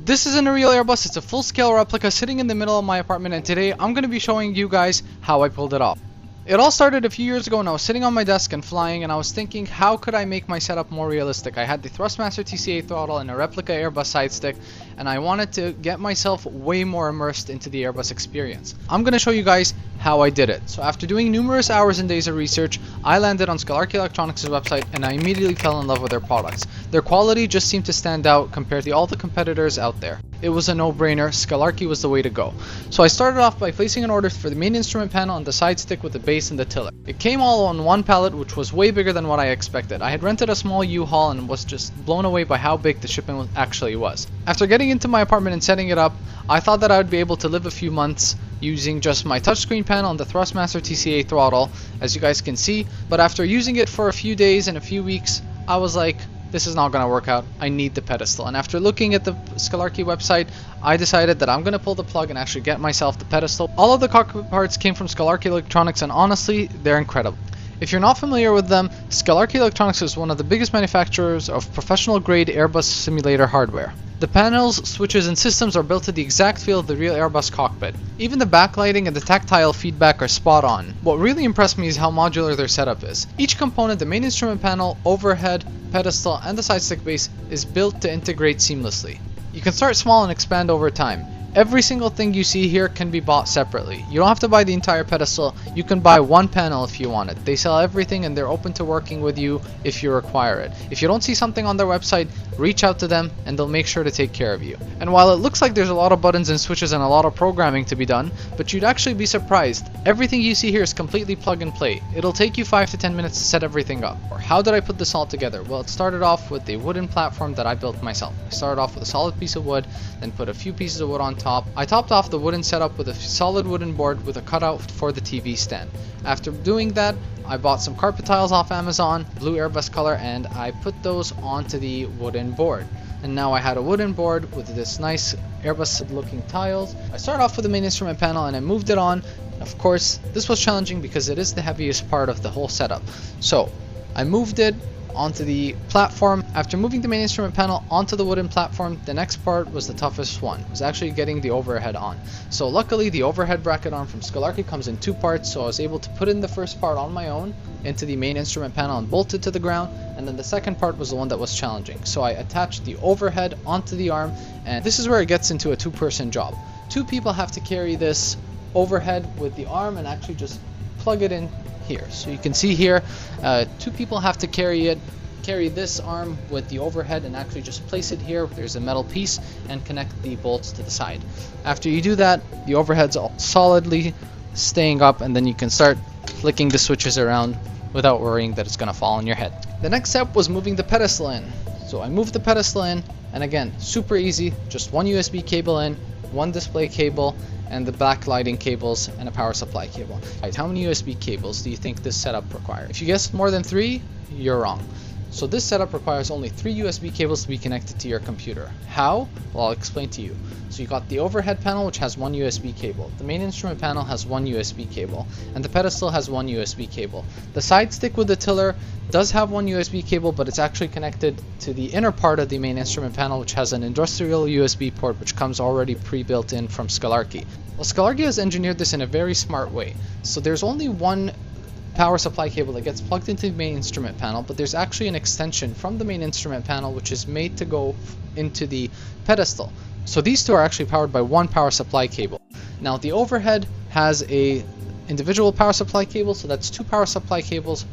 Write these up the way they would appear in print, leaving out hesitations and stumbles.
This isn't a real Airbus, it's a full-scale replica sitting in the middle of my apartment, and today I'm going to be showing you guys how I pulled it off. It all started a few years ago when I was sitting on my desk and flying, and I was thinking, how could I make my setup more realistic? I had the Thrustmaster TCA throttle and a replica Airbus side stick, and I wanted to get myself way more immersed into the Airbus experience. I'm going to show you guys how I did it. So after doing numerous hours and days of research, I landed on Skalarki Electronics' website and I immediately fell in love with their products. Their quality just seemed to stand out compared to all the competitors out there. It was a no-brainer. Skalarki was the way to go. So I started off by placing an order for the main instrument panel and the side stick with the base and the tiller. It came all on one pallet, which was way bigger than what I expected. I had rented a small U-Haul and was just blown away by how big the shipment actually was. After getting into my apartment and setting it up, I thought that I would be able to live a few months using just my touchscreen panel and the Thrustmaster TCA throttle, as you guys can see. But after using it for a few days and a few weeks, I was like, this is not going to work out. I need the pedestal. And after looking at the Skalarki website, I decided that I'm going to pull the plug and actually get myself the pedestal. All of the cockpit parts came from Skalarki Electronics, and honestly, they're incredible. If you're not familiar with them, Skalarki Electronics is one of the biggest manufacturers of professional-grade Airbus simulator hardware. The panels, switches, and systems are built to the exact feel of the real Airbus cockpit. Even the backlighting and the tactile feedback are spot on. What really impressed me is how modular their setup is. Each component, the main instrument panel, overhead, pedestal, and the side stick base, is built to integrate seamlessly. You can start small and expand over time. Every single thing you see here can be bought separately. You don't have to buy the entire pedestal, you can buy one panel if you want it. They sell everything and they're open to working with you if you require it. If you don't see something on their website, reach out to them and they'll make sure to take care of you. And while it looks like there's a lot of buttons and switches and a lot of programming to be done, but you'd actually be surprised. Everything you see here is completely plug and play. It'll take you 5 to 10 minutes to set everything up. Or how did I put this all together? Well, it started off with a wooden platform that I built myself. I started off with a solid piece of wood, then put a few pieces of wood on top. I topped off the wooden setup with a solid wooden board with a cutout for the TV stand. After doing that, I bought some carpet tiles off Amazon, blue Airbus color, and I put those onto the wooden board. And now I had a wooden board with this nice Airbus looking tiles. I started off with the main instrument panel and I moved it on. Of course, this was challenging because it is the heaviest part of the whole setup. So I moved it onto the platform. After moving the main instrument panel onto the wooden platform, the next part was the toughest one. It was actually getting the overhead on. So luckily the overhead bracket arm from Skalarki comes in two parts, so I was able to put in the first part on my own into the main instrument panel and bolt it to the ground, and then the second part was the one that was challenging. So I attached the overhead onto the arm, and this is where it gets into a two-person job. Two people have to carry this overhead with the arm and actually just plug it in here. So you can see here, two people have to carry this arm with the overhead and actually just place it here. There's a metal piece and connect the bolts to the side. After you do that, the overhead's all solidly staying up, and then you can start flicking the switches around without worrying that it's going to fall on your head. The next step was moving the pedestal in. So I moved the pedestal in, and again, super easy, just one USB cable in, one display cable, and the backlighting cables and a power supply cable. Right, how many USB cables do you think this setup requires? If you guessed more than 3, you're wrong. So this setup requires only 3 USB cables to be connected to your computer. How? Well, I'll explain to you. So you got the overhead panel, which has one USB cable. The main instrument panel has one USB cable, and the pedestal has one USB cable. The side stick with the tiller does have one USB cable, but it's actually connected to the inner part of the main instrument panel, which has an industrial USB port, which comes already pre-built in from Skalarki. Well, Skalarki has engineered this in a very smart way. So there's only one power supply cable that gets plugged into the main instrument panel, but there's actually an extension from the main instrument panel which is made to go into the pedestal. So these two are actually powered by one power supply cable. Now the overhead has a individual power supply cable, so that's 2 power supply cables.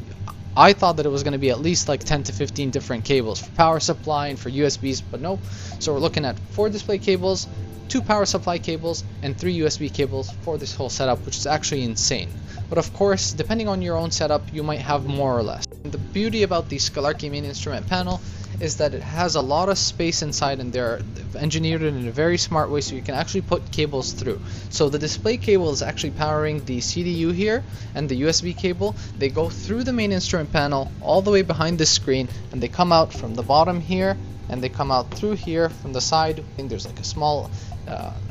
I thought that it was going to be at least like 10 to 15 different cables for power supply and for USBs, but no. So we're looking at 4 display cables, 2 power supply cables, and 3 USB cables for this whole setup, which is actually insane. But of course, depending on your own setup, you might have more or less. And the beauty about the Skalarki main instrument panel is that it has a lot of space inside, and they've engineered it in a very smart way so you can actually put cables through. So the display cable is actually powering the CDU here, and the USB cable, they go through the main instrument panel all the way behind the screen, and they come out from the bottom here and they come out through here from the side. I think there's like a small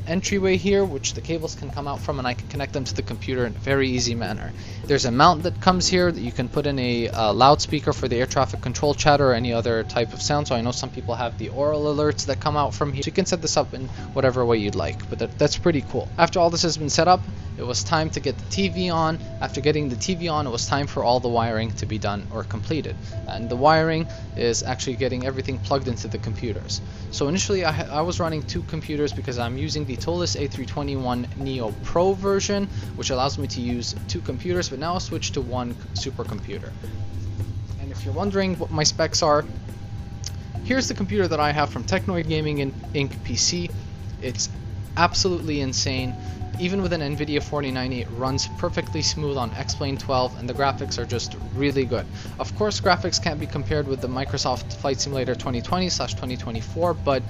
entryway here which the cables can come out from, and I can connect them to the computer in a very easy manner. There's a mount that comes here that you can put in a loudspeaker for the air traffic control chatter or any other type of sound. So I know some people have the oral alerts that come out from here, so you can set this up in whatever way you'd like, but that's pretty cool. After all this has been set up, it was time to get the TV on. After getting the TV on, it was time for all the wiring to be done or completed, and the wiring is actually getting everything plugged into the computers. So initially I was running two computers because I'm using the Airbus A321 Neo Pro version, which allows me to use two computers, but now I'll switch to one supercomputer. And if you're wondering what my specs are, here's the computer that I have from Technoid Gaming Inc. PC. It's absolutely insane. Even with an NVIDIA 4090, it runs perfectly smooth on X-Plane 12, and the graphics are just really good. Of course, graphics can't be compared with the Microsoft Flight Simulator 2020/2024, but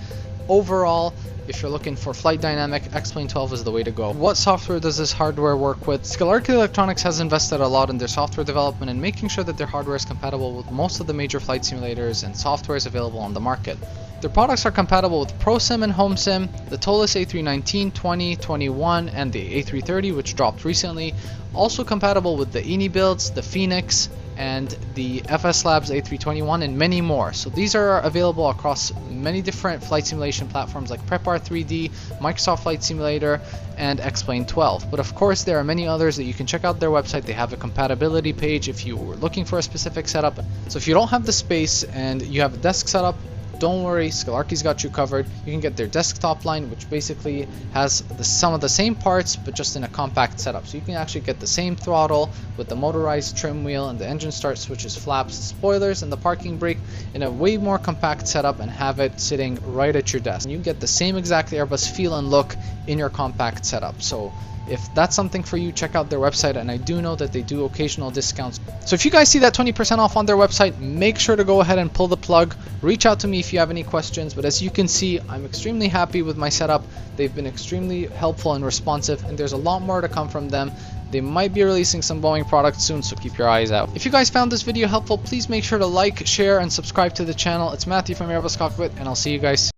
overall, if you're looking for flight dynamic, X-Plane 12 is the way to go. What software does this hardware work with? Skalarki Electronics has invested a lot in their software development and making sure that their hardware is compatible with most of the major flight simulators and softwares available on the market. Their products are compatible with ProSim and HomeSim, the Airbus A319, 20, 21, and the A330, which dropped recently. Also compatible with the ENI builds, the Phoenix, and the FS Labs A321, and many more. So these are available across many different flight simulation platforms like Prepar 3D, Microsoft Flight Simulator, and X-Plane 12. But of course there are many others that you can check out their website. They have a compatibility page if you were looking for a specific setup. So if you don't have the space and you have a desk setup, don't worry, Skalarki's got you covered. You can get their desktop line, which basically has some of the same parts but just in a compact setup. So you can actually get the same throttle with the motorized trim wheel and the engine start switches, flaps, spoilers, and the parking brake in a way more compact setup and have it sitting right at your desk. And you get the same exact Airbus feel and look in your compact setup. So if that's something for you, check out their website, and I do know that they do occasional discounts. So if you guys see that 20% off on their website, make sure to go ahead and pull the plug. Reach out to me if you have any questions, but as you can see, I'm extremely happy with my setup. They've been extremely helpful and responsive, and there's a lot more to come from them. They might be releasing some Boeing products soon, so keep your eyes out. If you guys found this video helpful, please make sure to like, share, and subscribe to the channel. It's Matthew from Airbus Cockpit, and I'll see you guys soon.